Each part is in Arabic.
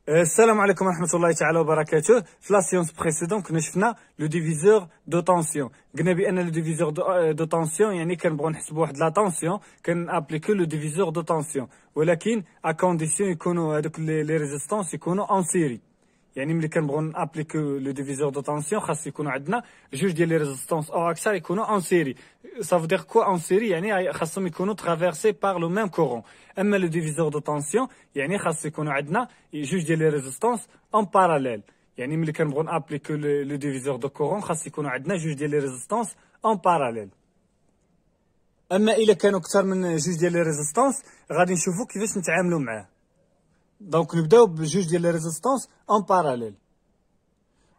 السلام عليكم ورحمة الله تعالى وبركاته. في لا سيونس بريسيدون كنا شفنا لو ديفيزور دو طونسيون. قلنا بأن لو ديفيزور دو طونسيون يعني كنبغيو نحسبوا واحد لا طونسيون كنابليكيو لو ديفيزور دو طونسيون، ولكن ا كونديسيون يكونوا هذوك لي ريزيستونس يكونوا اون سيري. يعني ملي كنبغيو نابليكيو لو ديفيزور دو طونسيون خاص يكونوا عندنا جوج ديال لي ريزيستونس او اكثر يكونوا اون سيري. Ça veut dire quoi en série؟ يعني خاصهم يكونوا traversés par le même courant. اما لو ديفيزور دو طونسيون يعني خاص يكونوا عندنا جوج ديال لي ريزيستونس اون باراليل. يعني ملي كنبغيو نابليكيو لو ديفيزور دو كورون خاص يكونوا عندنا جوج ديال لي ريزيستونس اون باراليل. اما الا كانوا اكثر من جوج ديال لي ريزيستونس غادي نشوفوا كيفاش نتعاملوا معاه. دونك نبداو بجوج ديال لي ريزيستونس اون باراليل.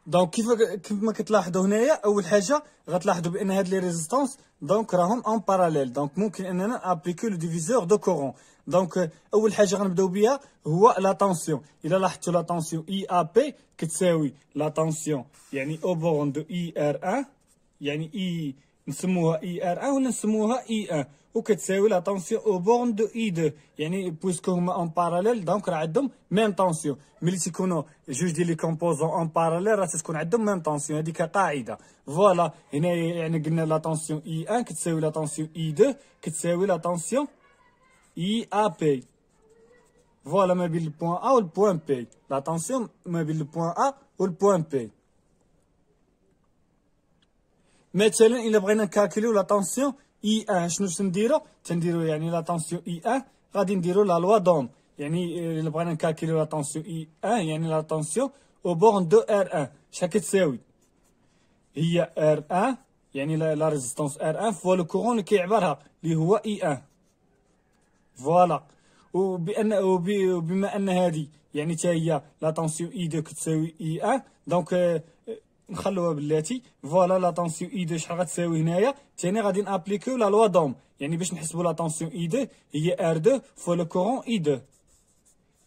دونك كيف ما كتلاحظوا هنايا اول حاجه غتلاحظوا بان هاد لي ريزيستونس دونك راهم اون باراليل. دونك ممكن اننا ابليكيو لو ديفيزور دو كورون. دونك اول حاجه غنبداو بها هو لا طونسيون. الا لاحظتوا لا طونسيون اي ا بي كتساوي لا طونسيون يعني او بورون دو اي ار 1، يعني اي نسموها اي ار 1 ولا نسموها اي 1، وكتساوي لا طونسيون او بورن دو اي 2. يعني بويسكو هما اون باراليل دونك راه عندهم ميم طونسيون. ملي تيكونوا جوج ديال لي كومبوزون اون باراليل راه تكون عندهم ميم طونسيون. هذيك قاعده. فوالا هنايا يعني قلنا لا طونسيون اي 1 كتساوي لا طونسيون اي 2 كتساوي لا طونسيون اي ا بي. فوالا ما بين البوان ا والبوان بي، لا طونسيون ما بين البوان ا والبوان بي. مثلا الا بغينا نكالكوليو لا طونسيون اي 1 شنو تنديرو يعني لا طونسيون اي 1 غادي نديرو لا لوا دوم. يعني الا بغينا نكالكوليو لا طونسيون اي 1 يعني لا طونسيون او بورن دو ار 1 شحال كتساوي؟ هي ار 1 يعني لا ريزيستونس ار 1 فوا لو كورون اللي كيعبرها اللي هو اي 1. فوالا وبما ان هذه يعني حتى هي لا طونسيون اي 2 كتساوي اي 1 دونك نخلوها بلاتي. فوالا لا طونسيون اي 2 شحال غتساوي هنايا؟ ثاني غادي نابليكيو لا لوا دوم. يعني باش نحسبوا لا طونسيون اي 2 هي ار 2 فوا لو كورون اي 2،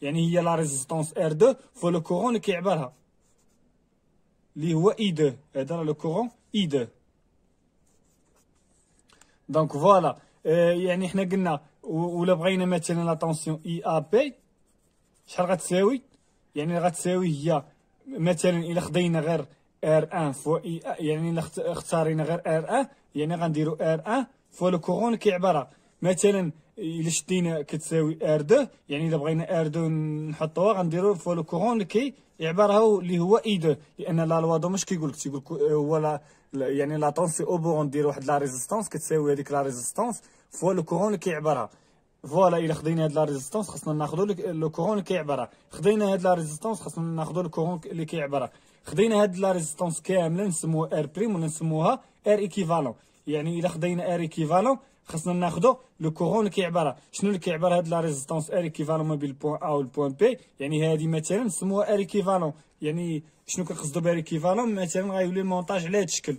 يعني هي لا ريزيستونس ار 2 فوا لو كورون اللي كيعبرها اللي هو اي 2. هذا راه لو كورون اي 2. دونك فوالا يعني حنا قلنا ولا بغينا مثلا لا طونسيون اي ا بي شحال غتساوي؟ يعني غتساوي هي مثلا الا خدينا غير ار 1 فوا اي يعني الا اختارينا غير ار 1 يعني غنديرو ار 1 فوا لو كورون اللي كيعبرها. مثلا الا شدينا كتساوي ار 2 يعني الا بغينا ار 2 نحطوها غنديرو فوا لو كورون اللي كيعبرها اللي هو اي 2. لان لا لوا دو مش تيقول هو يعني لا طونسيون او بورون ندير واحد لا ريزيستونس كتساوي هذيك لا ريزيستونس فوا لو كورون اللي كيعبرها. فوالا الا خدينا هاد لا ريزيستونس خاصنا ناخذوا لو كورون اللي كيعبرها. خدينا هاد لا ريزيستونس خاصنا ناخذوا لو كورون اللي كيعبرها. خدينا هاد لا ريزيستونس كامله نسموها ار بريم ولا نسموها ار ايكيفالون. يعني الا خدينا ار ايكيفالون خاصنا ناخذوا لو كورون اللي كيعبرها. شنو اللي كيعبر هاد لا ريزيستونس ار ايكيفالون ما بين البوان ا والبوان بي؟ يعني هادي مثلا نسموها ار ايكيفالون. يعني شنو كنقصدوا بار ايكيفالون؟ مثلا غيولي المونطاج على هاد الشكل.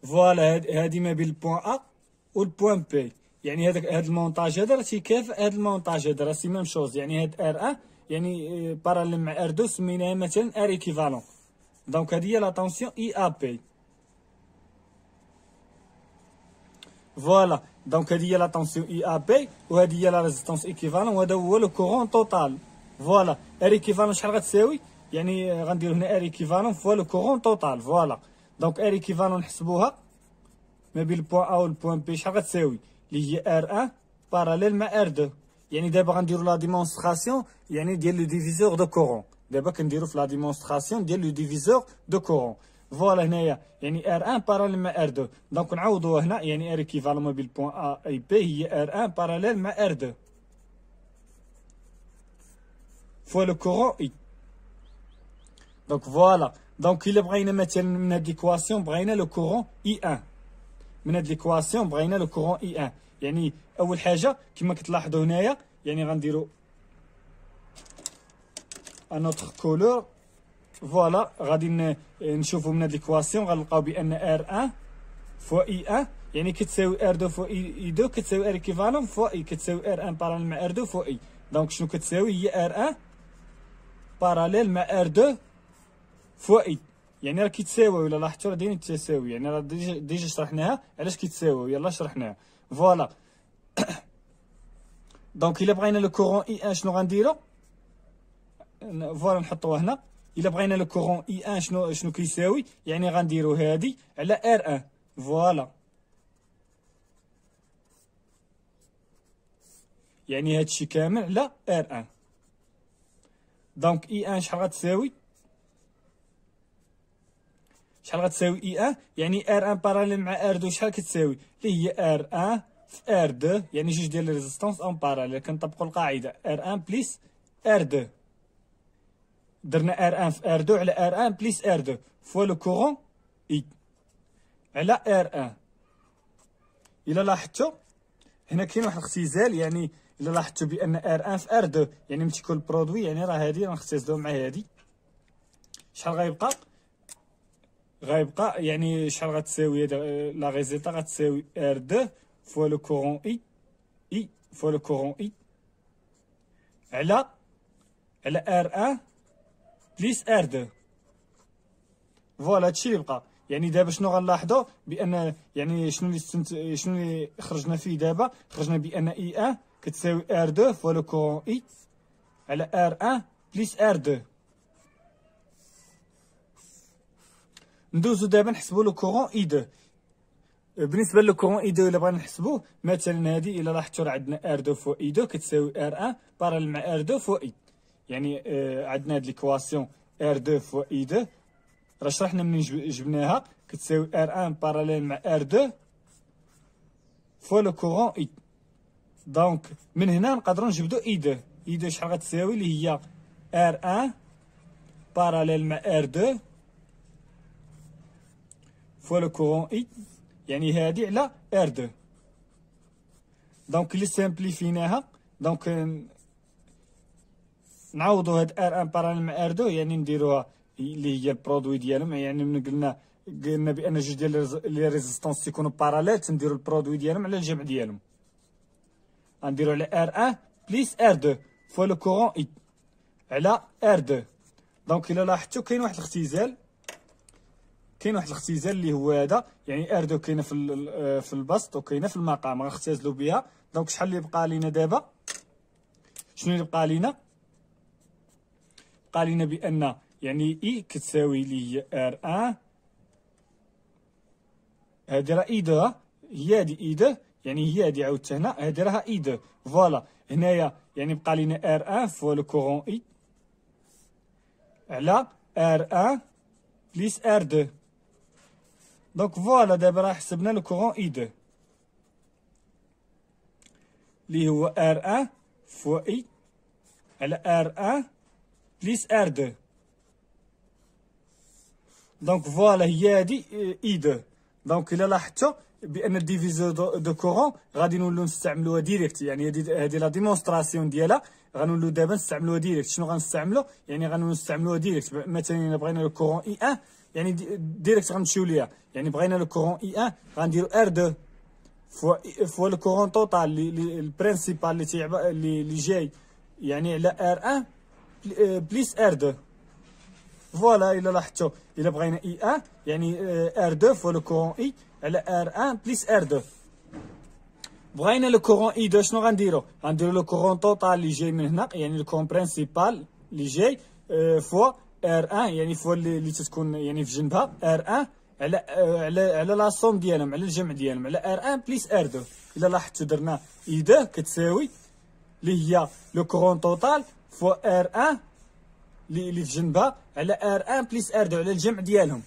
فوالا هادي ما بين البوان ا والبوان بي. يعني هاد المونطاج هذا راه تيكافئ هاد المونطاج هذا راه سي ميم شوز. يعني هاد ار 1 يعني باراليل مع ار 2 سميناها مثلا ار ايكيفالون. دونك هادي هي لا طونسيون اي ا بي. فوالا دونك هادي هي لا طونسيون اي ا بي وهادي هي لا ريزيستونس ايكيفالون وهذا هو لو كورون توتال. فوالا ار ايكيفالون شحال غتساوي؟ يعني غنديرو هنا ار ايكيفالون فوا لو كورون توتال. فوالا دونك ار ايكيفالون نحسبوها ما بين البوان ا والبوان بي شحال غتساوي؟ اللي هي ار 1 باراليل مع ار 2. يعني دابا غنديرو لا ديمونستراسيون يعني ديال لو ديفيزور دو كورون. دابا كنديرو في لا ديمونستراسيون ديال لو ديفيزور دو كورون. فوالا هنايا يعني ار 1 باراليل مع ار 2 دونك نعوضوها هنا. يعني ار ايكيفالون ما بين البوان ا اي بي هي ار 1 باراليل مع ار 2 فوا لو كورون اي. دونك فوالا دونك الا بغينا مثلا من هاد ليكواسيون بغينا لو كورون اي 1. من هاد ليكواسيون بغينا لو كورون اي 1. يعني اول حاجه كما كتلاحظوا هنايا يعني غنديروا ان اوتر كولور. فوالا غادي نشوفوا من هاد ليكواسيون غنلقاو بان ار 1 فوا اي 1 يعني كتساوي ار 2 فوا اي 2 كتساوي ار ايكيفالون فوا اي كتساوي ار 1 باراليل مع ار 2 فوا اي. دونك شنو كتساوي؟ هي ار 1 باراليل مع ار 2 فوا اي. يعني راه كيتساويو الا لاحظتوا راه دايرين التساوي. يعني راه ديجا شرحناها علاش كيتساويو. يلا شرحناها. فوالا دونك الا بغينا لو كورون اي 1 شنو غنديرو؟ فوالا نحطوها هنا. الا بغينا لو كورون اي 1 شنو كيساوي؟ يعني غنديرو هادي على ار 1. فوالا يعني هادشي كامل على ار 1. دونك اي 1 شحال غتساوي؟ اي 1 يعني ار 1 باراليل مع ار 2 شحال كتساوي؟ اللي هي ار 1 في ار 2، يعني جوج ديال لي ريزيستونس اون باراليل. كنطبقوا القاعده ار 1 بليس ار 2. درنا ار 1 في ار 2 على ار 1 بليس ار 2 فوا لو كورون اي على ار 1. الا لاحظتوا هنا كاين واحد الاختزال، يعني الا لاحظتوا بان ار 1 في ار 2 يعني ملي تيكون البرودوي يعني راه هادي غنختزلو مع هادي. شحال غيبقى؟ يعني شحال غتساوي لا ريزيلتا؟ غتساوي ار 2 فوا لو كورون اي فوا لو كورون اي على ار 1 بليس ار 2. فوالا هادشي اللي بقى. يعني دابا شنو غنلاحظوا؟ بان يعني شنو اللي خرجنا فيه دابا؟ خرجنا بان اي 1 كتساوي ار 2 فوا لو كورون اي على ار 1 بليس ار 2. ندوزو دابا نحسبو لو كورون اي 2. بالنسبه لو كورون اي 2 الا بغينا نحسبوه مثلا هادي الا لاحظتوا راه عندنا ار 2 فوا اي 2 كتساوي ار 1 باراليل مع ار 2 فوا اي. يعني عندنا هاد ليكواسيون ار 2 فوا اي 2 راه شرحنا منين جبناها، كتساوي ار 1 باراليل مع ار 2 فوا لو كورون اي. دونك من هنا نقدروا نجبدو اي 2. اي 2 شحال غتساوي؟ اللي هي ار 1 باراليل مع ار 2 فوا لو كورون اي، يعني هادي على ار 2. دونك اللي سامبليفيناها دونك نعوضو هاد ار 1 باراليل مع ار 2 يعني نديروها اللي هي البرودوي ديالهم. يعني من قلنا بان جوج ديال لي ريزيستونس تيكونوا باراليل تنديرو البرودوي ديالهم على الجمع ديالهم. غنديرو على ار 1 بليس ار 2 فوا لو كورون اي على ار 2. دونك الا لاحظتوا كاين واحد الاختزال، اللي هو هذا. يعني ار 2 كاينه في البسط وكاينه في المقام غنختزلوا بها. دونك شحال اللي بقى لينا دابا؟ شنو اللي بقى لينا؟ بقى لينا بان يعني اي كتساوي اللي هي ار 1 هادي راه اي 2 هي هادي اي 2 يعني هي هادي عاودت هنا هادي راها اي 2. فوالا هنايا يعني بقى لينا ار 1 فوا لو كورون اي على ار 1 بليس ار 2. دونك فوالا دابا راه حسبنا لو كورون اي 2 اللي هو ار 1 فوا اي على ار 1 بليس ار 2. دونك فوالا هي هادي اي 2. دونك الا لاحظتوا بان الديفيزور دو كورون غادي نولو نستعملوها ديريكت. يعني هادي لا ديمونستراسيون ديالها غنولو دابا نستعملوها ديريكت. شنو غنستعملو؟ يعني غنولو نستعملوها ديريكت. مثلا الا بغينا لو كورون اي 1 يعني ديريكت غنمشيو ليها. يعني بغينا لو كورون اي 1 غنديرو ار 2 فوا لو كورون توتال البرينسيبال اللي تيعبر اللي جاي يعني على ار 1 بليس ار 2. فوالا الا لاحظتوا الا بغينا اي 1 يعني ار 2 فوا لو كورون اي على ار 1 بليس ار 2. بغينا لو كورون اي 2 شنو غنديرو؟ غنديرو لو كورون توتال اللي جاي من هنا يعني لو كورون برينسيبال اللي جاي فوا ار 1 يعني فوا اللي تتكون يعني في جنبها ار 1 على لا سوم ديالهم على الجمع ديالهم على ار 1 بليس ار 2. الا لاحظتوا درنا اي 2 كتساوي اللي هي لو كورون توتال فوا ار 1 اللي في جنبها على ار 1 بليس ار 2 على الجمع ديالهم.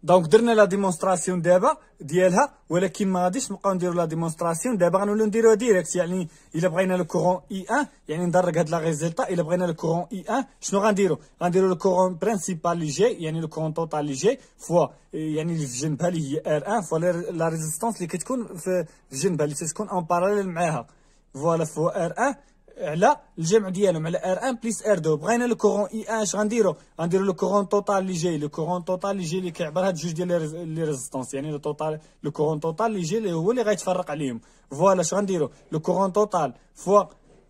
دونك درنا لا ديمونستراسيون دابا ديالها، ولكن ما غاديش نبقاو نديرو لا ديمونستراسيون دابا غنوليو نديروها ديريكت. يعني الا بغينا لو كورون اي 1 يعني ندرك هاد لا ريزلتا. الا بغينا لو كورون اي 1 شنو غنديرو؟ غنديرو لو كورون برينسيبال اللي جاي يعني لو كورون توتال اللي جاي فوا يعني اللي في جنبها اللي هي ار 1 فوا لا ريزيستونس اللي كتكون في جنبها اللي تتكون اون باراليل معاها. فوالا فوا ار 1 على الجمع ديالهم على ار 1 بليس ار 2. بغينا لو كورون اي 1 اش غنديرو؟ غنديرو لو كورون توتال اللي جاي اللي كيعبر هاد جوج ديال لي ريزيستونس يعني لو كورون توتال اللي جاي اللي هو اللي غيتفرق عليهم. فوالا اش غنديرو؟ لو كورون توتال فوا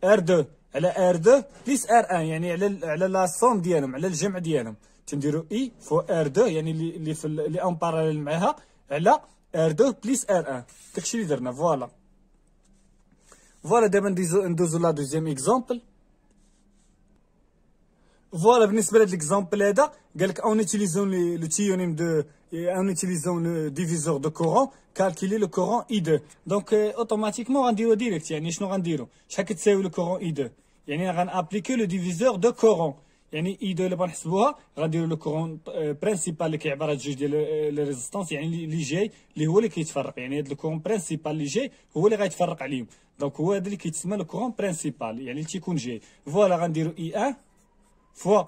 ار 2 على ار 2 بليس ار 1 يعني على لا سوم ديالهم على الجمع ديالهم تنديرو اي فوا ار 2 يعني اللي اون باراليل معاها على ار 2 بليس ار 1. داكشي اللي درنا. فوالا فوالا دابا ندوزو لا دوزيام اكزومبل. فوالا بالنسبه لهاد ليكزومبل هذا قالك اون اوتيليزون لو تيونيم دو اون اوتيليزون لو ديفيزور دو كورون كالكيلي لو كورون اي 2. دونك اوتوماتيكمون غنديرو ديريكت. يعني شنو غنديرو؟ شحال كتساوي لو كورون اي 2؟ يعني غنابليكي لو ديفيزور دو كورون. يعني اي 2 اللي بغا نحسبوها غنديرو لو كورون برينسيبال اللي كيعبر على جوج ديال لي ريزيستونس، يعني اللي جاي اللي هو اللي كيتفرق. يعني هاد لو كورون برينسيبال اللي جاي هو اللي غيتفرق عليهم. دونك هو هذا اللي كيتسمى لو كورون برينسيبال، يعني اللي تيكون جاي. فوالا غنديرو اي 1 فوا،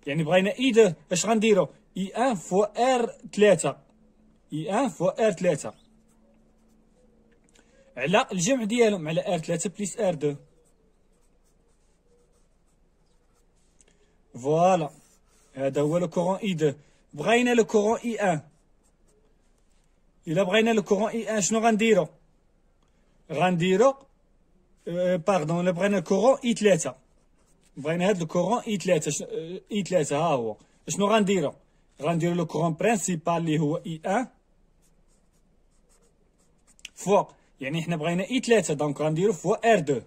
يعني بغينا اي 2 اش غنديرو؟ اي 1 فوا ار 3. اي 1 فوا ار 3 على الجمع ديالهم على ار 3 بليس ار 2. فوالا هذا هو لو كورون اي 2. بغينا لو كورون اي 1. الا بغينا لو كورون اي 1 شنو غنديرو؟ غنديرو باردون، الا بغينا الكورون اي 3، بغينا هاد الكورون اي 3 اي 3 ها هو. شنو غنديرو؟ غنديرو لو كورون برينسيبال اللي هو اي 1 فوا، يعني حنا بغينا اي 3 دونك غنديرو فوا ار 2.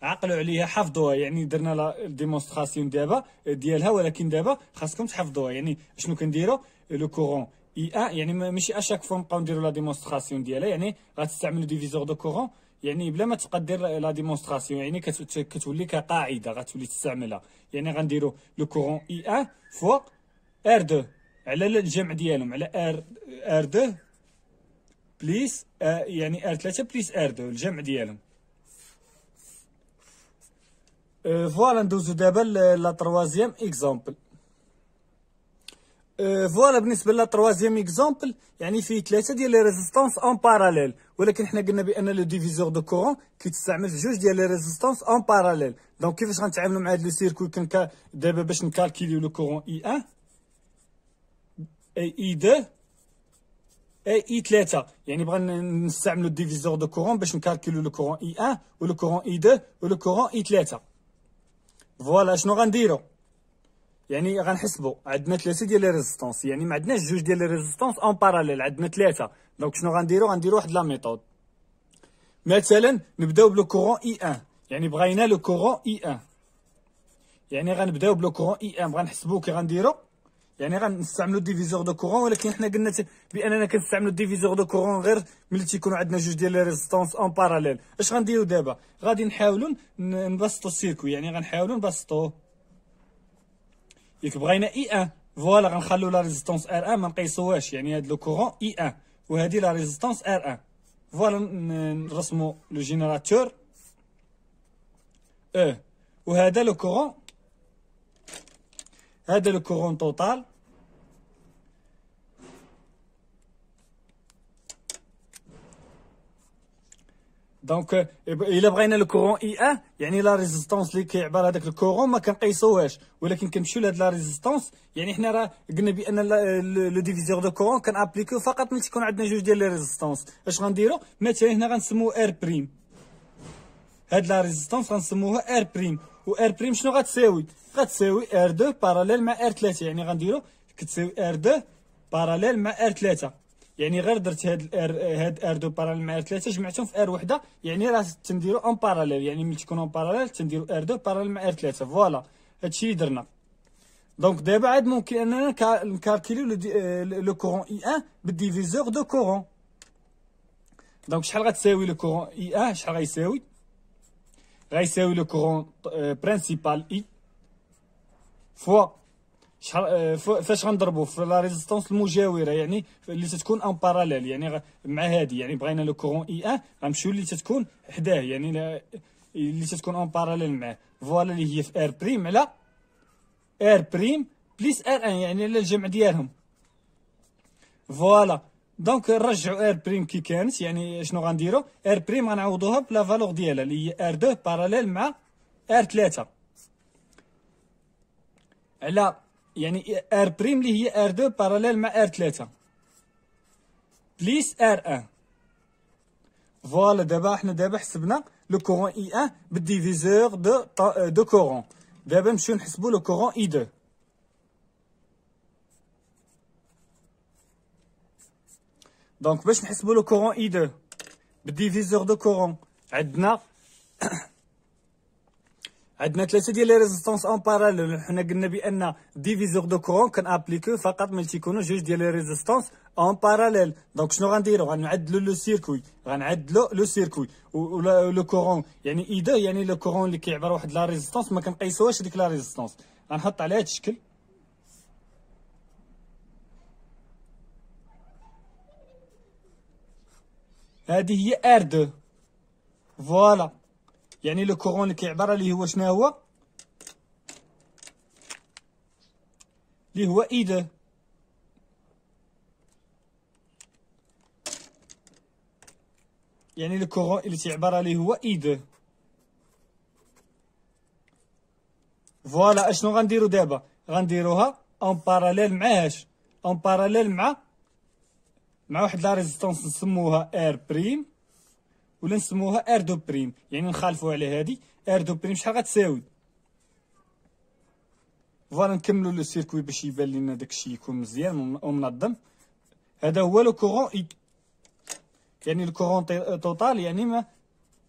عقلوا عليها حفظوها، يعني درنا لا ديمونستراسيون دابا ديالها، ولكن دابا خاصكم تحفظوها. يعني شنو كنديرو؟ لو كورون اي 1، يعني ماشي اشاك فوا نبقاو نديرو لا ديمونستراسيون ديالها، يعني غتستعملو ديفيزور دو كورون يعني بلا ما تبقى دير لا ديمونستراسيون، يعني كتولي كقاعده غتولي تستعملها. يعني غنديرو لو كورون اي 1 فوا ار 2 على الجمع ديالهم على ار 2 بليس يعني ار 3 بليس ار 2 الجمع ديالهم. فوالا ندوزو دابا لا تروازيام اكزومبل. فوالا بالنسبه لا تروازيام اكزومبل يعني فيه 3 ديال لي ريزيستونس اون باراليل، ولكن حنا قلنا بان لو ديفيزور دو كورون كيتستعمل في جوج ديال لي ريزيستونس اون باراليل. دونك كيفاش غنتعاملوا مع هاد لو سيركوي؟ كان دابا باش نكالكيليو لو كورون اي 1 اي 2 اي 3، يعني بغينا نستعملوا الديفيزور دو كورون باش نكالكيليو لو كورون اي 1 ولو كورون اي 2 ولو كورون اي 3. فوالا شنو غنديرو؟ يعني غنحسبوا عندنا 3 ديال لي ريزيستونس، يعني ما عندناش جوج ديال لي ريزيستونس اون باراليل، عندنا 3. دونك شنو غنديرو؟ غنديرو واحد لا ميثود. مثلا نبداو بلو كورون اي 1، يعني بغينا لو كورون اي 1، يعني غنبداو بلو كورون اي 1 بغا نحسبو كي غنديرو، يعني غنستعملو ديفيزور دو كورون. ولكن حنا قلنا باننا كنستعملو ديفيزور دو كورون غير ملي تيكونوا عندنا جوج ديال لي ريزيستونس اون باراليل. اش غنديرو دابا؟ غادي نحاولوا نبسطو السيركوي، يعني غنحاولوا نبسطوه. ياك بغينا اي 1 فوالا غنخلو لا ريزيستونس ار 1 ما نقيسوهاش، يعني هاد لو كورون اي 1 وهادي لا ريزيستونس ار 1. فوالا نرسمو لو جينيراتور وهذا لو كورون، هذا لو كورون توتال. دونك الا بغينا لو كورون اي 1 يعني لا ريزيستونس اللي كيعبر هذاك الكورون ما كنقيسوهاش، ولكن كنمشيو لهاد لا ريزيستونس. يعني حنا راه قلنا بان لو ديفيزور دو كورون كنابليكيو فقط ملي تكون عندنا جوج ديال لي ريزيستونس. اش غنديرو؟ مثلا هنا غنسموه ار بريم، هاد لا ريزيستونس غنسموها ار بريم. و ار بريم شنو غتساوي؟ غتساوي ار 2 باراليل مع ار 3، يعني غنديرو كتساوي ار 2 باراليل مع ار 3. يعني غير درت هاد ار 2 باراليل مع ار 3 جمعتهم في ار وحده، يعني راه تنديرو اون باراليل، يعني ملي تكون اون باراليل تنديرو ار 2 باراليل مع ار 3. فوالا هادشي اللي درنا. دونك دابا عاد ممكن اننا نكالكيليو لو كورون اي 1 بالديفيزور دو كورون. دونك شحال غتساوي لو كورون اي 1؟ شحال غيساوي؟ غيساوي لو كورون برينسيبال اي فوا شحال فاش غنضربو في لا ريزيستونس المجاوره، يعني اللي تتكون اون باراليل يعني مع هادي. يعني بغينا لو كورون اي 1 غنمشيو اللي تتكون حداه، يعني اللي تتكون اون باراليل معاه. فوالا اللي هي في ار بريم على ار بريم بليس ار 1، يعني على الجمع ديالهم. فوالا دونك نرجعوا ار بريم كي كانت، يعني شنو غنديرو؟ ار بريم غنعوضوها بلا فالور ديالها اللي هي ار 2 باراليل مع ار 3 على، يعني ار بريم اللي هي ار 2 باراليل مع ار 3 بليس ار 1. فوالا دابا حنا حسبنا لو كورون اي 1 بالديفيزور دو كورون. دابا نمشيو نحسبو لو كورون اي 2. دونك باش نحسبو لو كورون اي 2 بالديفيزور دو كورون عندنا عندنا ثلاثه ديال لي ريزيستونس اون باراليل. حنا قلنا بان ديفيزور دو كورون كنابليكو فقط ملي تيكونوا جوج ديال لي ريزيستونس اون باراليل. دونك شنو غنديرو؟ غنعدلو لو سيركوي، غنعدلو لو سيركوي لو كورون يعني اي دو، يعني لو كورون اللي كيعبر واحد لا ريزيستونس ما كنقيسوهاش ديك لا ريزيستونس. غنحط على هذا الشكل. هذه هي ار 2 فوالا، يعني لو كورون اللي كيعبر اللي هو شنو هو؟ اللي هو اي 2. يعني لو كورون اللي تيعبر اللي هو اي 2. فوالا اشنو غنديرو دابا؟ غنديروها اون باراليل معاهاش، اون باراليل مع واحد لا ريزيستونس نسموها ار بريم ولا نسموها ار دو بريم، يعني نخالفوا على هادي. ار دو بريم شحال غتساوي؟ فوالا نكملوا لو سيركوي باش يبان لنا داكشي يكون مزيان ومنظم. هذا هو لو كورون اي، يعني الكورون توتال، يعني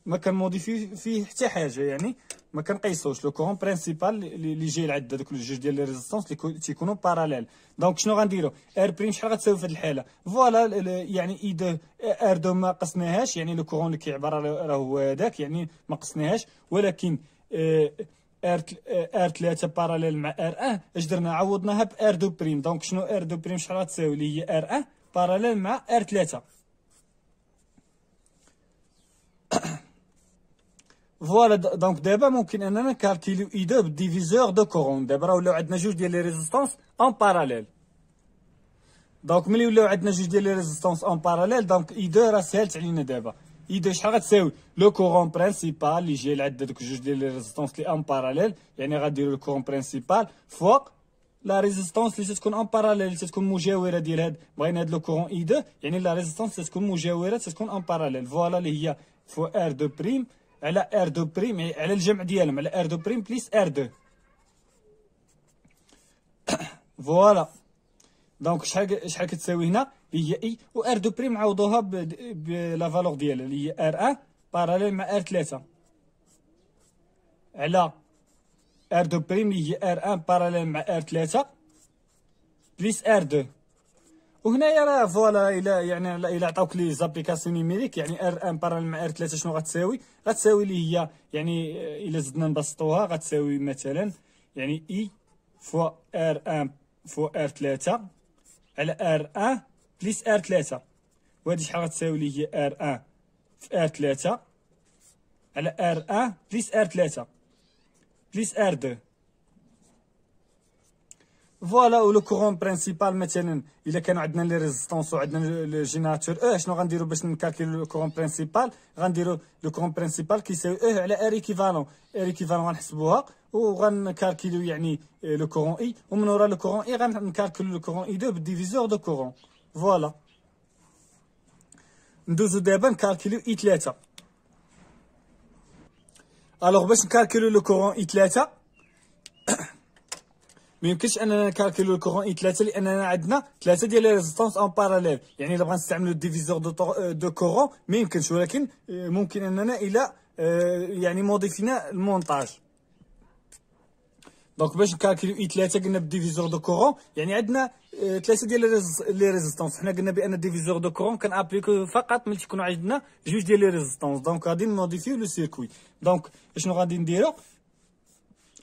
ما كنموديفي فيه حتى حاجه، يعني ما كنقيسوش لو كورون برينسيبال اللي جاي لعند دوك الجوج ديال لي ريزيستونس اللي تيكونوا باراليل. دونك شنو غنديرو؟ ار بريم شحال غتساوي في هذه الحاله؟ فوالا يعني اي دو ار دو ما قسناهاش، يعني لو كورون اللي كيعبر راه هو هذاك، يعني ما قسناهاش. ولكن ار 3 باراليل مع ار 1 اش درنا؟ عوضناها بار دو بريم. دونك شنو ار دو بريم شحال غتساوي؟ اللي هي ار 1 باراليل مع ار 3. فوالا دونك دابا ممكن اننا نكالكيليو اي 2 بالديفيزور دو كورون. دابا راه ولاو عندنا جوج ديال لي ريزيستونس اون باراليل. دونك ملي ولاو عندنا جوج ديال لي ريزيستونس اون باراليل، دونك اي 2 راه سهلت علينا دابا. اي 2 شحال غتساوي؟ لو كورون برينسيبال اللي جاي لعند دوك جوج ديال لي ريزيستونس اللي اون باراليل، يعني غاديروا لو كورون برينسيبال فوق لا ريزيستونس اللي تتكون اون باراليل، اللي تتكون مجاوره ديال هاد. بغينا هاد لو كورون اي 2، يعني لا ريزيستونس تتكون مجاوره، تتكون اون باراليل. فوالا اللي هي فو ار دو بريم على ار دو بريم، على الجمع ديالهم على ار دو بريم بليس ار 2. فوالا دونك شحال كتساوي هنا؟ اللي هي اي و ار دو بريم عوضوها بلا فالور ديالها اللي هي ار 1 باراليل مع ار 3 على ار دو بريم اللي هي ار 1 باراليل مع ار 3 بليس ار 2. وهنايا راه فوالا الا عطاوك لي زابليكاسيون نيميريك، يعني ار 1 باراليل مع ار 3 شنو غتساوي؟ غتساوي اللي هي يعني الا زدنا نبسطوها غتساوي مثلا يعني اي فوا ار 1 فوا ار 3 على ار 1 بليس ار 3. وهادي شحال غتساوي؟ اللي هي ار 1 في ار 3 على ار 1 بليس ار 3 بليس ار 2. فوالا ولو كورون برينسيبال مثلا الا كانوا عندنا لي ريزيستونس وعندنا لو جينيراتور شنو غنديرو باش نكالكيلو لو كورون برينسيبال؟ غنديرو لو كورون برينسيبال كيساوي على ار ايكيفالون. ار ايكيفالون غنحسبوها وغنكالكيلو يعني لو كورون اي، ومن ورا لو كورون اي غنكالكيلو لو كورون اي 2 بالديفيزور دو كورون. فوالا ندوزو دابا نكالكيلو اي 3. الوغ باش نكالكيلو لو كورون اي 3 ما يمكنش اننا نكالكيلو الكورون اي 3 لاننا عندنا ثلاثه ديال لي ريزيستونس اون باراليل. يعني الا بغا نستعملو الديفيزور دو كورون ما يمكنش، ولكن ممكن اننا الى يعني موديفينا المونتاج. دونك باش نكالكيلو اي 3 قلنا بالديفيزور دو كورون، يعني عندنا ثلاثه ديال لي ريزيستونس. حنا قلنا بان الديفيزور دو كورون كنابليكو فقط ملي تكونوا عندنا جوج ديال لي ريزيستونس. دونك غادي نموديفيو لو سيركوي. دونك شنو غادي نديرو؟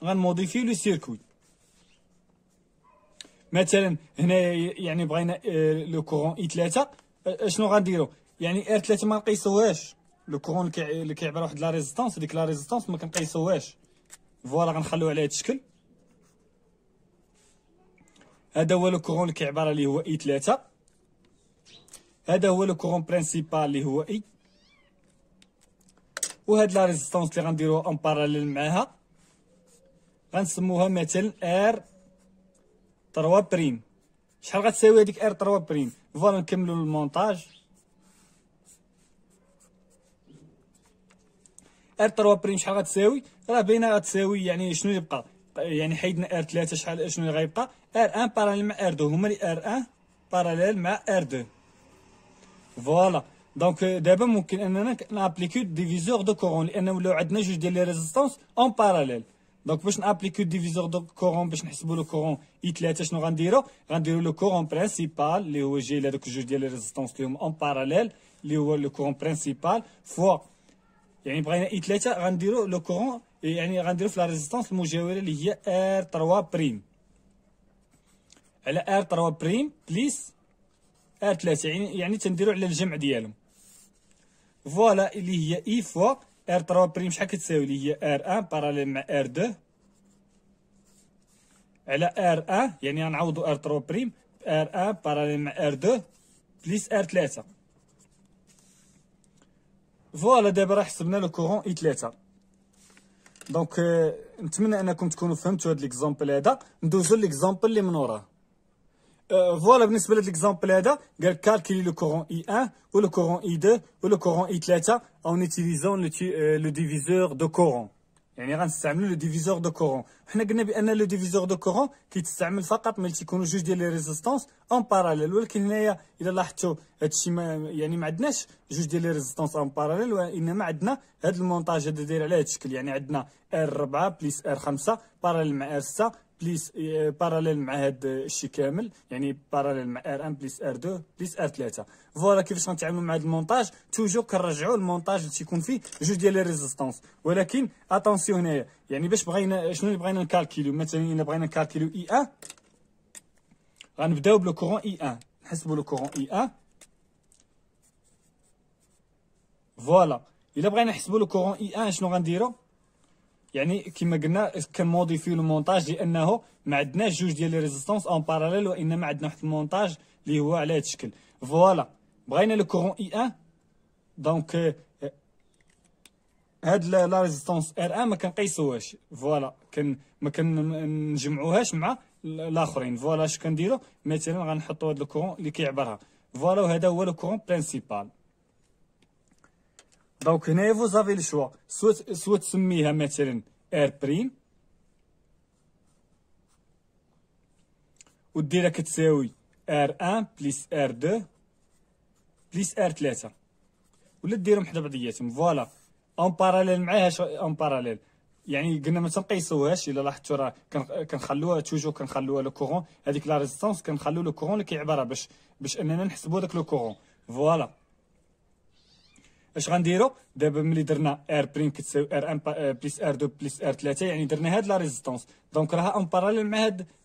غنموديفيو لو سيركوي. مثلا هنا يعني بغينا لو كورون اي 3 شنو غنديرو؟ يعني ار 3 ما نقيسوهاش، لو كورون اللي كيعبر واحد لا ريزيستونس، ديك لا ريزيستونس ما كنقيسوهاش. فوالا غنخليوه على هذا الشكل. هذا هو لو كورون اللي كيعبر اللي هو اي 3. هذا هو لو كورون برينسيبال اللي هو اي، وهاد لا ريزيستونس اللي غنديروها اون باراليل معاها غنسموها مثلا ار 3 بريم. شحال غتساوي هذيك ار 3 بريم؟ فوالا نكملو المونتاج. ار 3 بريم شحال غتساوي؟ راه باينه غتساوي يعني شنو يبقى؟ يعني حيدنا ار 3 شنو غيبقى؟ ار 1 باراليل مع ار 2 هما لي ار 1 باراليل مع ار 2. فوالا دونك دابا ممكن اننا نابليكيو ديفيزور دو كورون، لان ولاو عندنا جوج ديال لي ريزيستونس اون باراليل. دونك باش نابليكيو ديفيزور دو كورون باش نحسبوا لو كورون اي 3 شنو غنديرو لو كورون برينسيبال اللي هو جاي لهذوك جوج ديال لي ريزيستونس اللي هما اون باراليل اللي هو لو كورون برينسيبال فوا، يعني بغينا اي 3 غنديرو لو كورون، يعني غنديرو في لا ريزيستونس المجاوره اللي هي ار 3 بريم على ار 3 بريم بليس ار 3، يعني تنديرو على الجمع ديالهم. فوالا اللي هي اي فوا ار 3 بريم شحال كتساوي اللي هي ار 1 باراليل مع ار 2 على ار 1، يعني غنعوضو ار 3 بريم ار 1 باراليل مع ار 2 بليس ار 3. فوالا دابا راه حسبنا لو كورون اي 3. دونك نتمنى انكم تكونوا فهمتوا هاد ليكزامبل هذا. ندوزو ليكزامبل اللي من وراه. فوالا بالنسبه لهاد ليكزامبل هذا قال كالكولي لو كورون اي 1 و لو كورون اي 2 و لو كورون اي 3 اون اوتيليزون لو ديفيزور دو كورون، يعني غنستعملوا لو ديفيزور دو كورون. حنا قلنا بان لو ديفيزور دو كورون كيتستعمل فقط ملي تيكونوا جوج ديال لي ريزيستونس اون باراليل، ولكن هنايا الا لاحظتوا هادشي يعني ما عندناش جوج ديال لي ريزيستونس اون باراليل، وانما عندنا هاد المونتاج هذا داير على هاد الشكل، يعني عندنا ار 4 بليس ار 5 باراليل مع ار 6 بليس باراليل مع هاد الشيء كامل، يعني باراليل مع ار 1 بليس ار 2 بليس ار 3. فوالا كيفاش غنتعاملوا مع هاد المونتاج، توجور كنرجعوا المونتاج اللي تيكون فيه جوج ديال لي ريزيستونس. ولكن اتونسيون هنايا، يعني باش بغينا شنو اللي بغينا نكالكيلو، مثلا الا بغينا نكالكيلو اي 1 غنبداو بلو كورون اي 1، نحسبوا لو كورون اي 1. فوالا الا بغينا نحسبوا لو كورون اي 1 شنو غنديروا، يعني كما قلنا كنموديفيو المونتاج لانه ما عندناش جوج ديال لي ريزيستونس اون باراليل، وانما عندنا واحد المونتاج اللي هو على هذا الشكل. فوالا بغينا لو كورون اي 1، دونك هاد لا ريزيستونس ار 1 ما كنقيسوهاش، فوالا ما كنجمعوهاش مع الاخرين. فوالا اش كنديرو، مثلا غنحطوا هاد لو كورون اللي كيعبرها. فوالا وهذا هو لو كورون برينسيبال. دونك هنايا فو زافي لو شوا، سوا تسميها مثلا ار بريم وديرها كتساوي ار 1 بليس ار 2 بليس ار 3، ولا ديرهم حدا بعضياتهم. فوالا اون باراليل معاها اون باراليل، يعني قلنا ما تنقيسوهاش. الا لاحظتوا راه كنخلوها توجور، كنخلوها لو كورون هذيك لا ريزيستونس كنخلو لو كورون اللي كيعبرها باش اننا نحسبوا داك لو كورون. فوالا اش غنديرو دابا ملي درنا ار بريم كتساوي ار 1 بليس ار 2 بليس ار 3، يعني درنا هاد لا ريزيستونس، دونك راها اون باراليل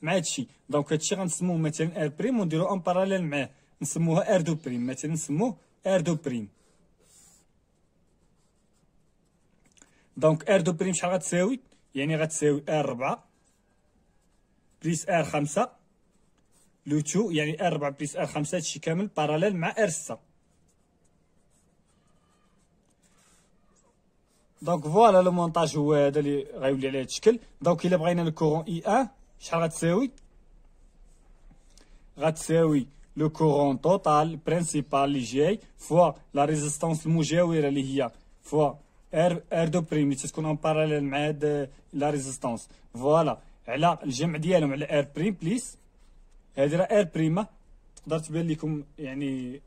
مع هادشي. دونك هادشي غنسموه مثلا ار بريم ونديرو اون باراليل معاه، نسموها ار 2 بريم، مثلا نسموه ار 2 بريم. دونك ار 2 بريم شحال غتساوي، يعني غتساوي ار 4 بليس ار 5 لو تو، يعني ار 4 بليس ار 5 هادشي كامل باراليل مع ار 6. دونك فوالا لو مونتاج هو هذا اللي غيولي على هذا الشكل. دونك الا بغينا لو كورون اي 1 شحال غتساوي لو كورون توتال برينسيبال اللي جاي فوا لا ريزيستونس المجاوره اللي هي فوا ار 2 بريم اللي تكون اون باراليل مع هاد لا ريزيستونس، فوالا على الجمع ديالهم على ار بريم بليس هادي راه ار بريم، تقدر تبان لكم يعني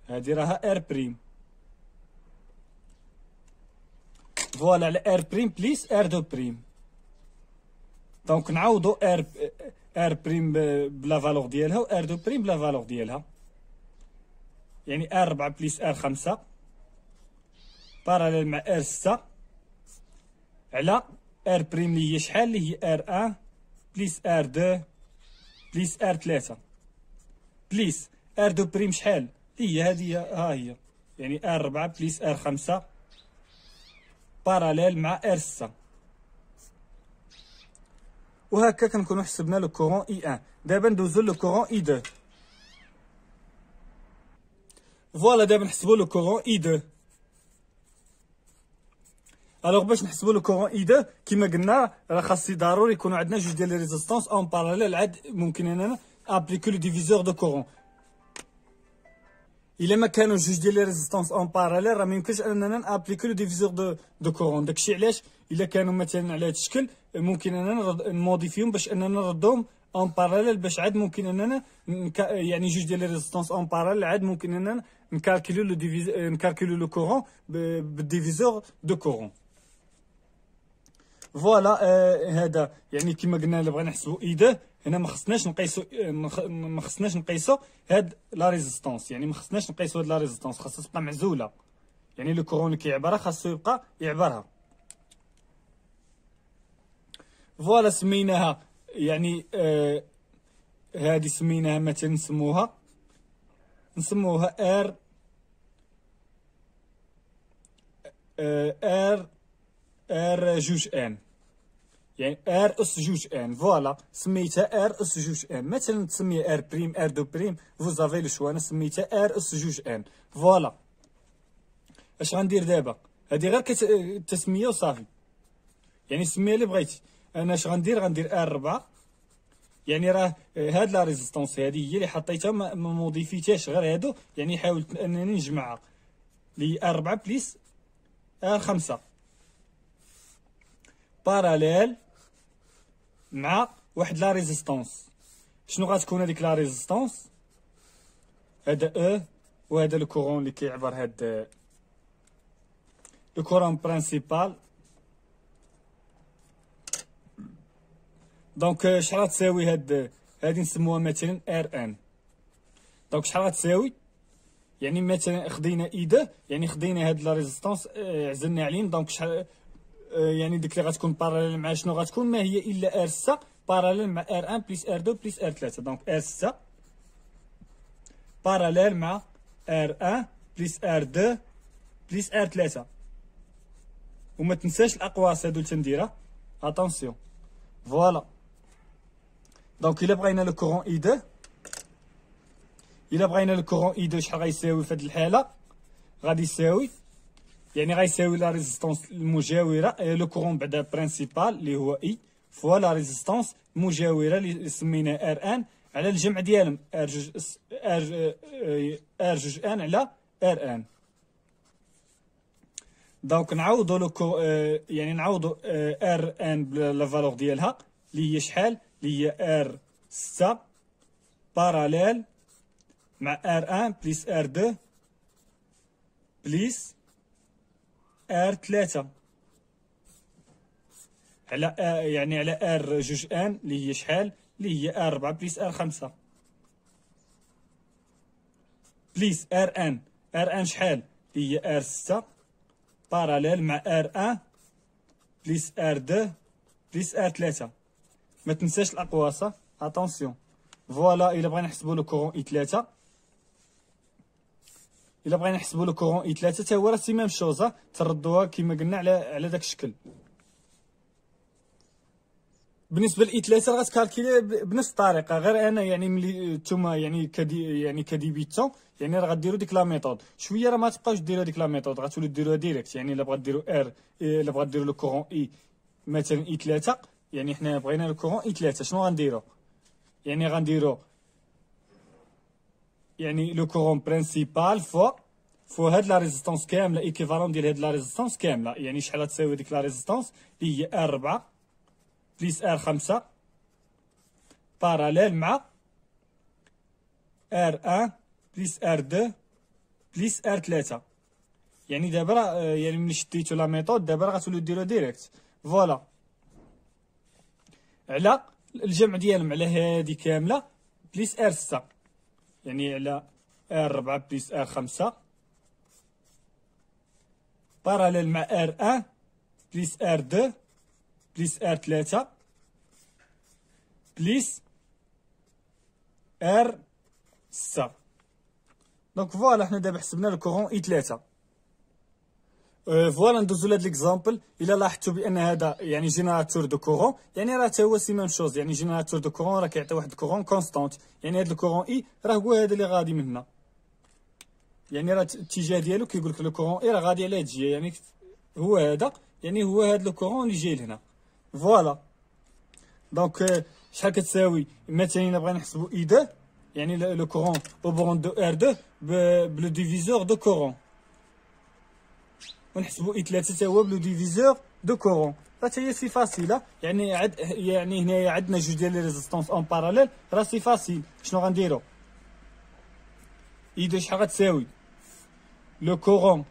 هادي راها ار بريم. فوالا على ار بريم بليس ار 2 بريم. دونك نعوضو ار بريم بلا فالور ديالها و ار 2 بريم بلا فالور ديالها، يعني ار 4 بليس ار 5 باراليل مع ار 6 على ار بريم اللي هي شحال، اللي هي ار 1 بليس ار 2 بليس ار 3 بليس ار 2 بريم شحال، هي هذه ها هي، يعني ار 4 بليس ار 5 باراليل مع ار 6. وهكا كنكونو حسبنا لو كورون اي 1. دابا ندوزو لو كورون اي 2. فوالا دابا نحسبو لو كورون اي 2. الوغ باش نحسبو لو كورون اي 2 كيما قلنا راه خاصي ضروري يكونوا عندنا جوج ديال لي ريزيستونس اون باراليل، عاد ممكن اننا ابليكو لو ديفيزور دو كورون. الا ما كانوا جوج ديال لي ريزيستونس اون باراليل راه ما يمكنش اننا نابليكو لو ديفيزور دو كورون. داكشي علاش الا كانوا مثلا على هذا الشكل ممكن اننا نموديفيهم باش اننا نردهم اون باراليل، باش عاد ممكن اننا يعني جوج ديال لي ريزيستونس اون باراليل عاد ممكن اننا نكالكولو لو كورون بالديفيزور دو كورون. فوالا هذا يعني كما قلنا الا بغينا نحسبوا اي دو هنا ما خصناش نقيسو هاد لا ريزيستونس، يعني ما خصناش نقيسو هاد لا ريزيستونس، خاصها تبقى معزوله، يعني لو كورون اللي كيعبرها خاصو يبقى يعبرها. فوالا سميناها يعني هادي سميناها مثلا نسموها ار جوج ان، يعني ار اس جوج ان. فوالا سميتها ار اس جوج ان، مثلا تسميها ار بريم ار دو بريم فوزافي لو شوا، انا سميتها ار اس جوج ان. فوالا اش غندير دابا؟ هادي غير تسميه وصافي، يعني السميه اللي بغيتي. انا اش غندير ار 4، يعني راه هاد لا ريزيستونس هادي هي اللي حطيتها ما موديفيتيهاش، غير هادو يعني حاولت انني نجمعها لي ار 4 بليس ار 5 باراليل مع واحد لا ريزيستونس. شنو غتكون هذيك لا ريزيستونس؟ هذا وهذا لو كورون اللي كيعبر هاد لو كورون برينسيبال. دونك شحال غتساوي هادي نسموها مثلا ار ان. دونك شحال غتساوي؟ يعني مثلا خدينا اي دو، يعني خدينا هاد لا ريزيستونس عزلنا عليهم، دونك شحال يعني ديك اللي غتكون باراليل مع شنو غتكون؟ ما هي الا ار 6 باراليل مع ار 1 بليس ار 2 بليس ار 3. دونك ار 6 باراليل مع ار 1 بليس ار 2 بليس ار 3. وما تنساش الاقواس هادو تنديرها اتونسيون. فوالا دونك الا بغينا لو كورون اي 2، شحال غيساوي في هاد الحاله؟ غادي يساوي يعني غيساوي لا ريزيستونس المجاوره لو كورون بعدا برينسيبال اللي هو اي فوا لا ريزيستونس المجاوره اللي سمينا ار ان على الجمع ديالهم ار جوج ان على ار ان. دونك نعوضو يعني نعوضو ار ان بلا فالور ديالها اللي هي شحال؟ اللي هي ار 6 باراليل مع ار 1 بليس ار 2 بليس ار 3 على يعني على ار جوج ان اللي هي شحال؟ اللي هي ار 4 بليس ار 5 بليس ار ان شحال؟ اللي هي ار 6 باراليل مع ار 1 بليس ار 2 بليس ار 3. ما تنساش الاقواس اتونسيون. فوالا الا بغينا نحسبوا لو كورون اي 3، حتى هو راه سي ميم شوز، تردوها كيما قلنا على داك الشكل. بالنسبه لاي 3 غتكالكيلي بنفس الطريقه، غير انا يعني ملي نتوما يعني كديبيتون يعني راه غديروا ديك لا ميثود شويه، راه ما تبقاوش ديروا ديك لا ميثود، غتولوا ديروها ديريكت. يعني الا بغات ديروا الا بغات ديروا لو كورون اي مثلا اي 3، يعني حنا بغينا لو كورون اي 3 شنو غنديروا؟ يعني غنديروا يعني لو كورون برينسيبال فوا هاد لا ريزيستونس كامله ايكيفالون ديال هاد لا ريزيستونس كامله. يعني شحال غتساوي ديك لا ريزيستونس اللي هي ار 4 بليس ار 5 باراليل مع ار 1 بليس ار 2 بليس ار 3. يعني دابا راه يعني ملي شديتو لا ميثود دابا راه غتوليو ديروها ديريكت. فوالا على الجمع ديالهم على هادي كامله بليس ار 6، يعني على ار 4 بليس ار 5 باراليل مع ار 1 بليس ار 2 بليس ار 3 بليس ار 6. دونك فوالا حنا دابا حسبنا لو كورون اي 3. فوالا ندوزو لهاد ليكزامبل. الا لاحظتوا بان هذا يعني جينيراتور دو كورون، يعني راه حتى هو سي ميم شوز، يعني جينيراتور دو كورون راه كيعطي واحد الكورون كونستانت. يعني هاد الكورون اي راه هو هذا اللي غادي من هنا، يعني راه الاتجاه ديالو كيقول لك لو كورون اي راه غادي على هاد الجهه، يعني هو هذا، يعني هو هاد لو كورون اللي جاي لهنا. فوالا دونك شحال كتساوي مثلا الا بغينا نحسبوا اي 2، يعني لو كورون او بون دو ار 2 بلو ديفيزور دو كورون، ونحسبوا اي 3 حتى هو بلو ديفيزور دو كورون. حتى هي سي فاسيل، يعني هنايا عندنا جوج ديال لي ريزيستونس اون باراليل، راه سي فاسيل. شنو غنديرو؟ اي 2 شحال غتساوي؟ لو كورون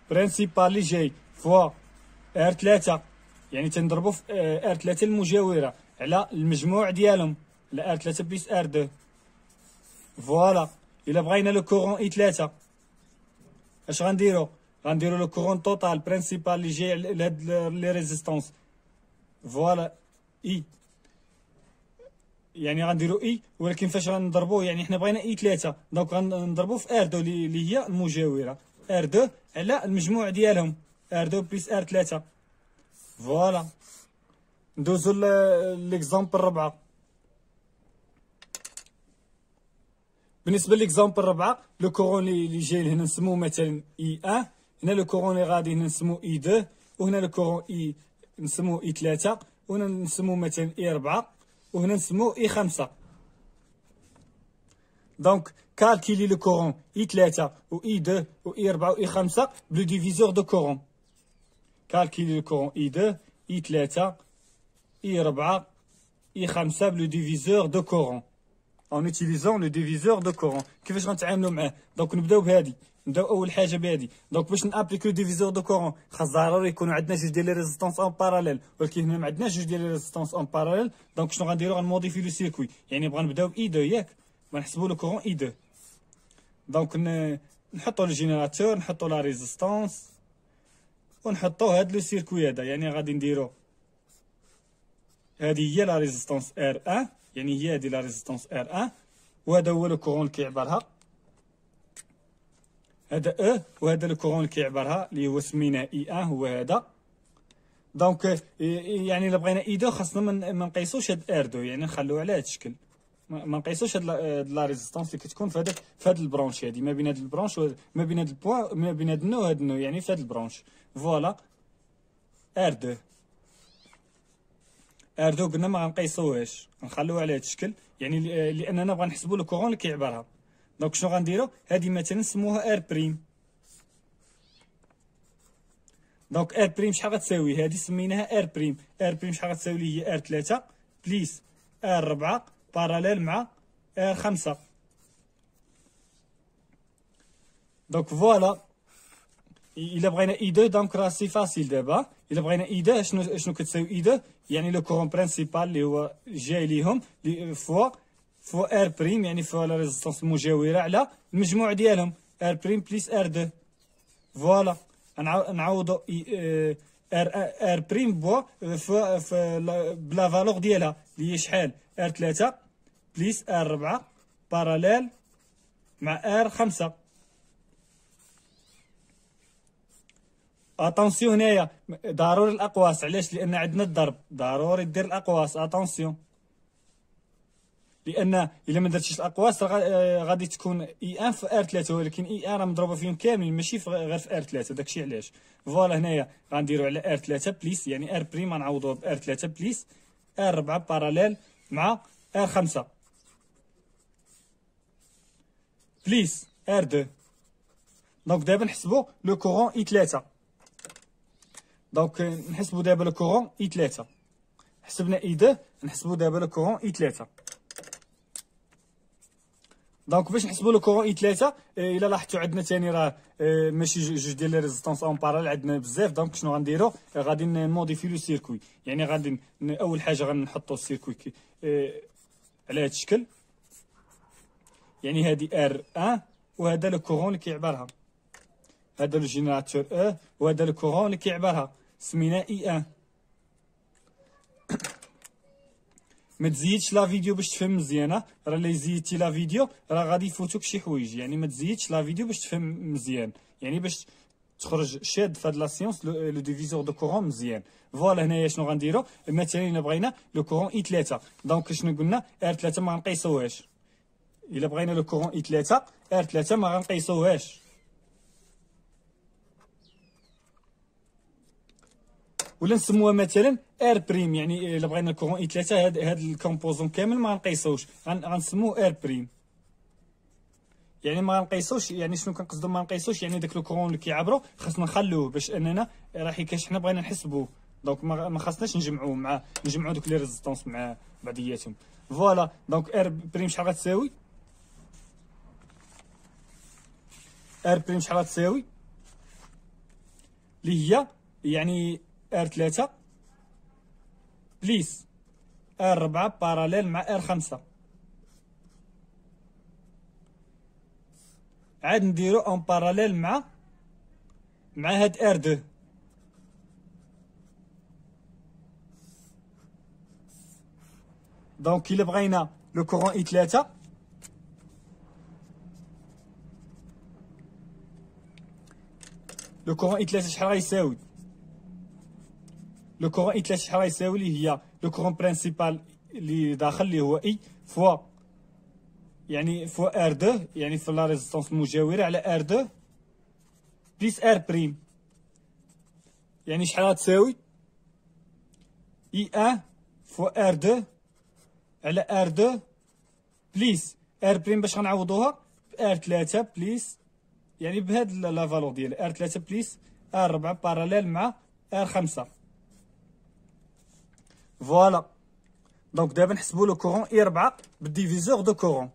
برينسيبال اللي جاي فوا ار 3، يعني تنضربو في ار 3 المجاوره على المجموع ديالهم، على ار 3 بليس ار 2. فوالا. الا بغينا لو كورون اي 3 اش غنديرو؟ غنديرو لو كورون توتال برينسيبال اللي جاي لهاد لي ريزيستونس. فوالا اي، يعني غنديرو اي، ولكن فاش غنضربوه يعني حنا بغينا اي 3، دونك غنضربو في ار 2 اللي هي المجاوره، ار 2 على المجموع ديالهم ار 2 بليس ار 3. فوالا. ندوزو ليكزامبل الرابعه. بالنسبه ليكزامبل الرابعه، لو كورون اللي جاي هنا نسموه مثلا اي 1، هنا لو كورون اللي غادي هنا نسموه اي 2، وهنا لو كورون اي نسموه اي 3، وهنا نسموه مثلا اي 4، وهنا نسموه اي 5. دونك كالكيلي لو كورون اي 3 و اي 2 و اي 4 و اي 5 بلو ديفيزور دو كورون. كالكيلي لو كورون اي 2 اي 3 اي 4 اي 5 بلو ديفيزور دو كورون en utilisant le diviseur de Coran. كيفاش غنتعاملوا معاه؟ دونك نبداو بهادي، نبداو اول حاجه بهادي. دونك باش نابليكو ديفيزور دو كورون خاص ضروري يكونوا عندنا جوج ديال لي ريزيستونس اون باراليل، ولكن هنا ما عندناش جوج ديال لي ريزيستونس اون باراليل. دونك شنو غنديرو؟ غنموديفي لو سيركوي، يعني بغا نبداو باي 2 ياك، غنحسبوا لو كورون اي 2. دونك نحطوا لو جينيراتور، نحطوا لا ريزيستونس، ونحطوا هاد لو سيركوي هذا. يعني غادي نديرو هادي هي لا ريزيستونس ار 1، يعني هي هادي لا ريزيستونس ار 1، وهذا هو لو كورون اللي كيعبرها، هذا او، وهذا لو كورون اللي كيعبرها اللي هو سميناه اي 1 هو هذا. دونك يعني الا بغينا اي 2 خاصنا ما نقيسوش هاد ار 2، يعني نخلوه على هاد الشكل، ما نقيسوش هاد لا ريزيستونس اللي كتكون في هاد البرونش هادي، ما بين هاد البرونش ما بين هاد البوان، ما بين هاد النو وهاد النو، يعني في هاد البرونش. فوالا ار 2. ار 2 قلنا ما غنقيسوهاش، نخلوها على هاد الشكل، يعني لاننا بغا نحسبوا لو كورون اللي كيعبرها. دونك شنو غنديرو؟ هادي مثلا نسموها ار بريم. دونك ار بريم شحال غتساوي؟ هادي سميناها ار بريم. ار بريم شحال غتساوي لي؟ هي ار 3 بليس ار 4 باراليل مع ار 5. دونك فوالا. الا بغينا اي 2 دونك راه سي فاسيل دابا. الا بغينا اي 2 شنو كتساوي اي 2؟ يعني لو كورون برينسيبال اللي هو جاي ليهم فوا ار بريم، يعني فوا لا ريزيستونس المجاوره على المجموع ديالهم ار بريم بليس ار 2. فوالا. نعوضو ار بريم بوا بلا فالور ديالها اللي هي شحال؟ ار 3 بليس ار 4 باراليل مع ار 5. اتونسيون هنايا ضروري الاقواس. علاش؟ لان عندنا الضرب، ضروري دير الاقواس. اتونسيون، لان الا ما درتيش الاقواس غادي تكون اي 1 في ار 3، ولكن اي 1 راه مضروبه فيهم كاملين ماشي غير في ار 3. داكشي علاش. فوالا هنايا غنديرو على ار 3 بليس، يعني ار بريم غنعوضوه بار 3 بليس ار 4 باراليل مع ار 5 بليس ار 2. دونك دابا نحسبو لو كورون اي 3. دونك نحسبو دابا لو كورون اي 3. حسبنا اي 2، نحسبو دابا لو كورون اي 3. دونك باش نحسبوا لو كورون اي 3 الا لاحظتوا عندنا ثاني راه ماشي جوج ديال لي ريزيستونس اون بارال، عندنا بزاف. دونك شنو غنديرو؟ غادي نموديفي لو سيركوي، يعني غادي اول حاجه غنحطوا السيركوي على هذا الشكل، يعني هذه ار 1 وهذا لو كورون اللي كيعبرها، هذا لو جينيراتور او وهذا لو كورون اللي كيعبرها سميناه اي 1. ما تزيدش لا فيديو باش تفهم مزيانه، راه اللي زيدتي لا فيديو راه غادي يفوتوك شي حوايج، يعني ما تزيدش لا فيديو باش تفهم مزيان، يعني باش تخرج شاد في هاد لا سيونس لو ديفيزور دو كورون مزيان. فوالا هنايا شنو غنديرو؟ مثلا الا بغينا لو كورون اي 3، دونك شنو قلنا؟ ار 3 ما غنقيسوهاش. الا بغينا لو كورون اي 3 ار 3 ما غنقيسوهاش، ولا نسموها مثلا ار بريم. يعني الا بغينا الكورون اي 3 هاد الكومبوزون كامل ما غنقيسوش، غنسموه ار بريم. يعني ما غنقيسوش، يعني شنو كنقصدو ما نقيسوش؟ يعني داك الكورون اللي كيعبرو خاصنا نخلوه باش اننا راه حيت حنا بغينا نحسبوه، دونك ما خاصناش نجمعوا دوك لي ريزيستونس مع بعضياتهم. فوالا. دونك ار بريم شحال غتساوي؟ ار بريم شحال غتساوي، اللي هي يعني ار 3 بليس ار 4 باراليل مع ار 5. عاد نديرو اون باراليل مع هاد ار 2. دونك الا بغينا لو كورون اي 3 لو كورون اي 3 شحال غيساوي؟ لو كورون اي 3 شحال غيساوي؟ اللي هي لو كورون برينسيبال اللي داخل اللي هو اي فوا يعني فوا ار 2 يعني في لا ريزيستونس المجاوره على ار 2 بليس ار بريم. يعني شحال غتساوي؟ اي 1 فوا ار 2 على ار 2 بليس ار بريم باش غنعوضوها ار 3 بليس يعني بهاد لا فالور ديال ار 3 بليس ار 4 باراليل مع ار 5. فوالا. دونك دابا نحسبوا لو كورون اي 4 بالديفيزور دو كورون.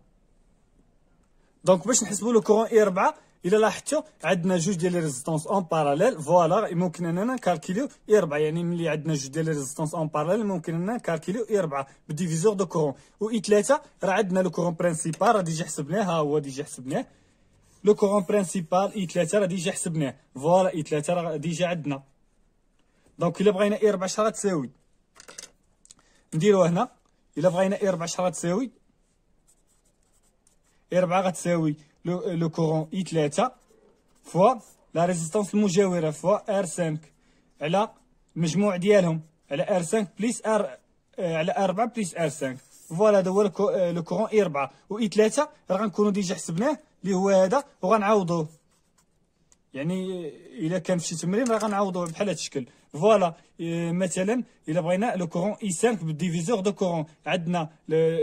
دونك باش نحسبوا لو كورون اي 4 الا لاحظتوا عندنا جوج ديال لي ريزيستونس اون باراليل. فوالا ممكن اننا نكالكيليو اي 4 يعني ملي عندنا جوج ديال لي ريزيستونس اون باراليل ممكن اننا نكالكيليو اي 4 بالديفيزور دو كورون. و اي 3 راه عندنا لو كورون برينسيبال راه ديجا حسبناه، ها هو ديجا حسبناه لو كورون برينسيبال اي 3 راه ديجا حسبناه. فوالا اي 3 راه ديجا عندنا. دونك الا بغينا اي 4 شحال غتساوي؟ نديروها هنا. الا بغينا اي 4 شحال غتساوي؟ اي 4 غتساوي لو كورون اي 3 فوا لا ريزيستونس المجاوره فوا ار 5 على المجموع ديالهم على ار 5 بليس ار على ار 4 بليس ار 5. فوالا هذا هو لو كورون اي 4. و اي 3 راه غنكونوا ديجا حسبناه اللي هو هذا وغنعوضوه. يعني الا كان في شي تمرين راه غنعوضوه بحال هذا الشكل. فوالا مثلا الا بغينا لو كورون اي 5 بالديفيزور دو كورون عندنا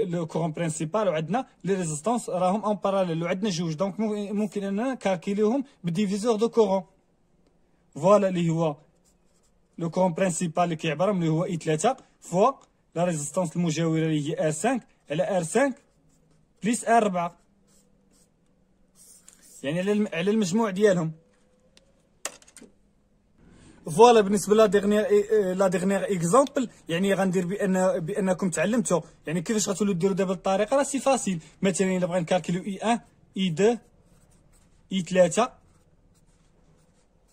لو كورون برينسيبال وعندنا لي ريزيستونس راهم اون باراليل وعندنا جوج. دونك ممكن اننا كالكيليوهم بالديفيزور دو كورون. فوالا اللي هو لو كورون برينسيبال اللي كيعبر اللي هو اي 3 فوا لا ريزيستونس المجاوره اللي هي ار 5 على ار 5 بليس ار 4 يعني على المجموع ديالهم. فوالا بالنسبه لا ديغنيغ اكزومبل يعني غندير بانكم تعلمتوا يعني كيفاش غتولوا ديروا دابا الطريقه راه سي فاسيل. مثلا الا بغينا نكالكيلو اي 1 اي 2 اي 3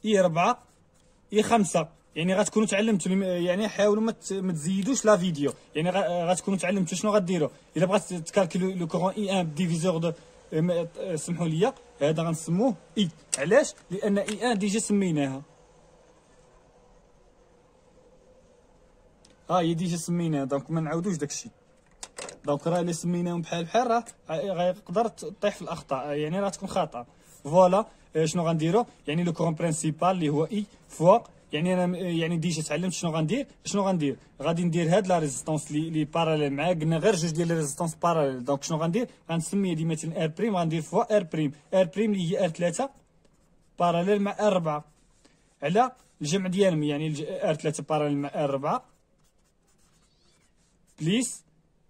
اي 4 اي 5 يعني غتكونوا تعلمتوا. يعني حاولوا ما تزيدوش لا فيديو يعني غتكونوا تعلمتوا شنو غديروا. الا بغات تكالكيلو لو كورون اي 1 ديفيزور دو سمحوا لي هذا غنسموه اي. علاش؟ لان اي 1 ديجا سميناها هي ديجا سميناها. دونك ما نعاودوش داكشي. دونك راه الا سميناهم بحال راه غيقدر تطيح في الاخطاء يعني راه تكون خطا. فوالا شنو غنديرو يعني لو كورون برينسيبال اللي هو اي فوا يعني انا يعني ديجا تعلمت شنو غندير غادي ندير هاد لا ريزيستونس لي باراليل معاه. قلنا غير جوج ديال لي ريزيستونس باراليل. دونك شنو غندير غنسمي هادي مثلا ار بريم غندير فوا ار بريم اللي هي ار 3 باراليل مع ار 4 على الجمع ديالهم يعني ار 3 باراليل مع ار 4 بليس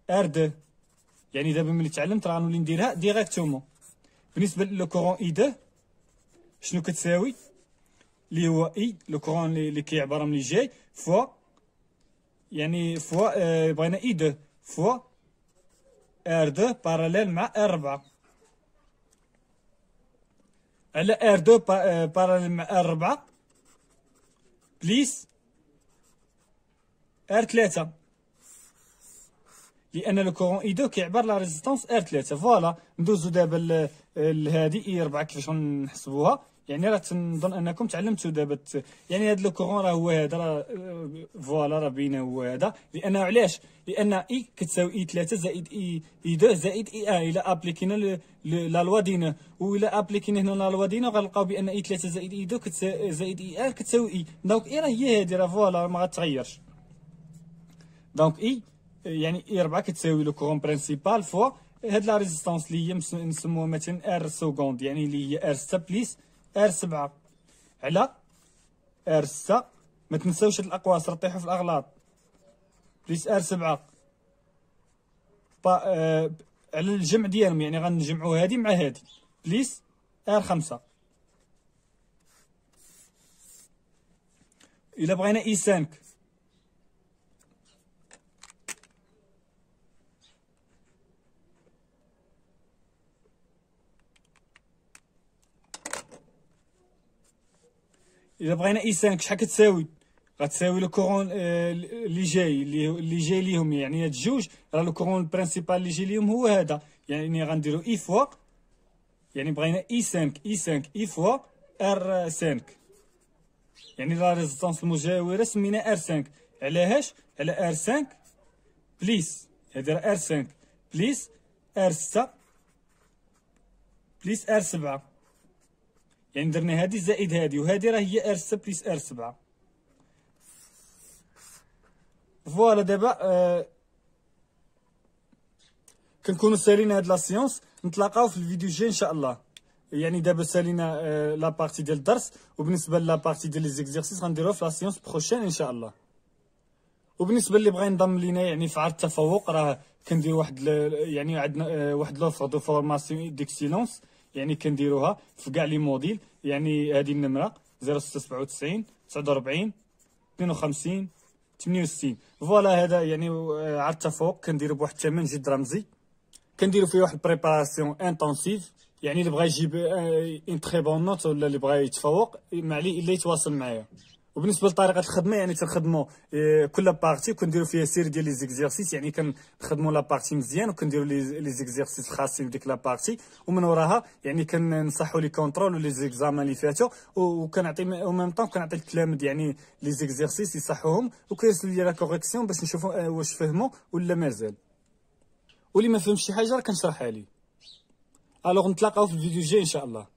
ار 2. يعني دابا ملي تعلمت راه غنولي نديرها ديريكتومون. بالنسبه لو كورون اي 2 شنو كتساوي؟ اللي هو اي لو كورون اللي كيعبر من اللي جاي فوا يعني فوا بغينا اي 2 فوا ار 2 باراليل مع ار 4 على ار 2 باراليل مع ار 4 بليس ار 3 لان لو كورون اي 2 كيعبر لا ريزيستونس ار 3. فوالا ندوزو دابا لهادي اي 4 كيفاش غنحسبوها. يعني راه تنظن انكم تعلمتوا دابا يعني هذا لو كورون راه هو هذا راه فوالا راه باينه هو هذا. لانه علاش؟ لان اي كتساوي اي 3 زائد اي 2 زائد اي 1 الا ابليكينا لا لوا دينا. وإلا ابليكينا هنا لا لوا دينا غنلقاو بان اي 3 زائد اي 2 زائد اي 1 كتساوي اي. دونك اي راه هي هادي راه فوالا ما غتغيرش. دونك اي يعني اي 4 كتساوي لو كورون برينسيبال فوا هاد لا ريزيستونس اللي هي نسموها مثلا ار سكوند يعني اللي هي ار 6 بليس ار 7 على ار 6. ما تنساوش هاد الاقواس راه طيحوا في الاغلاط بليس ار 7 على الجمع ديالهم يعني غنجمعوا هادي مع هادي بليس ار 5. الا بغينا اي 5 الا بغينا اي 5 شحال كتساوي؟ غتساوي لو كورون اللي جاي ليهم، يعني هاد الجوج راه لو كورون برينسيبال اللي جاي ليهم هو هذا، يعني غنديرو اي فوا، يعني بغينا اي 5 اي فوا ار 5، يعني لا ريزيستانس المجاوره سمينا ار 5. علاش؟ على ار 5 بليس، هادي راه ار 5 بليس ار 6 بليس ار 7، يعني درنا هادي زائد هادي، وهادي راه هي ار 6 بليس ار 7. فوالا دابا كنكونوا سالينا هاد لا سيونس، نتلاقاو في الفيديو الجاي ان شاء الله. يعني دابا سالينا لا بارتي ديال الدرس، وبالنسبه لا بارتي ديال لي زيكزيرسيس غنديروها في لا سيونس بروشين ان شاء الله. وبالنسبه اللي بغا ينضم لينا يعني في عرض التفوق، راه كندير يعني عندنا واحد لوفر دو فورماسيون ديكسيلونس، يعني كنديروها في كاع لي موديل. يعني هذه النمره 0697 49 52 68. فوالا هذا يعني عرض التفوق كنديرو بواحد الثمن جد رمزي، كنديرو فيه واحد بريباراسيون انتونسيف. يعني اللي بغا يجيب اون تري بون نوت ولا اللي بغا يتفوق ما عليه الا يتواصل معايا. وبالنسبه لطريقه الخدمه، يعني تنخدموا كل بارتي وكنديروا فيها سيري ديال لي زيكزيرسيس، يعني كنخدموا لا بارتي مزيان وكنديروا لي زيكزيرسيس الخاصين بديك لا بارتي، ومن وراها يعني كنصحوا لي كونترول ولي زيكزامان اللي فاتوا، وكنعطي او ميم طون كنعطي التلاميذ يعني لي زيكزيرسيس يصحوهم، وكيرسلوا لي لا كوريكسيون باش نشوفوا واش فهموا ولا مازال، واللي ما فهمش شي حاجه راه كنشرحها ليه. الوغ نتلاقاو في الفيديو الجاي ان شاء الله.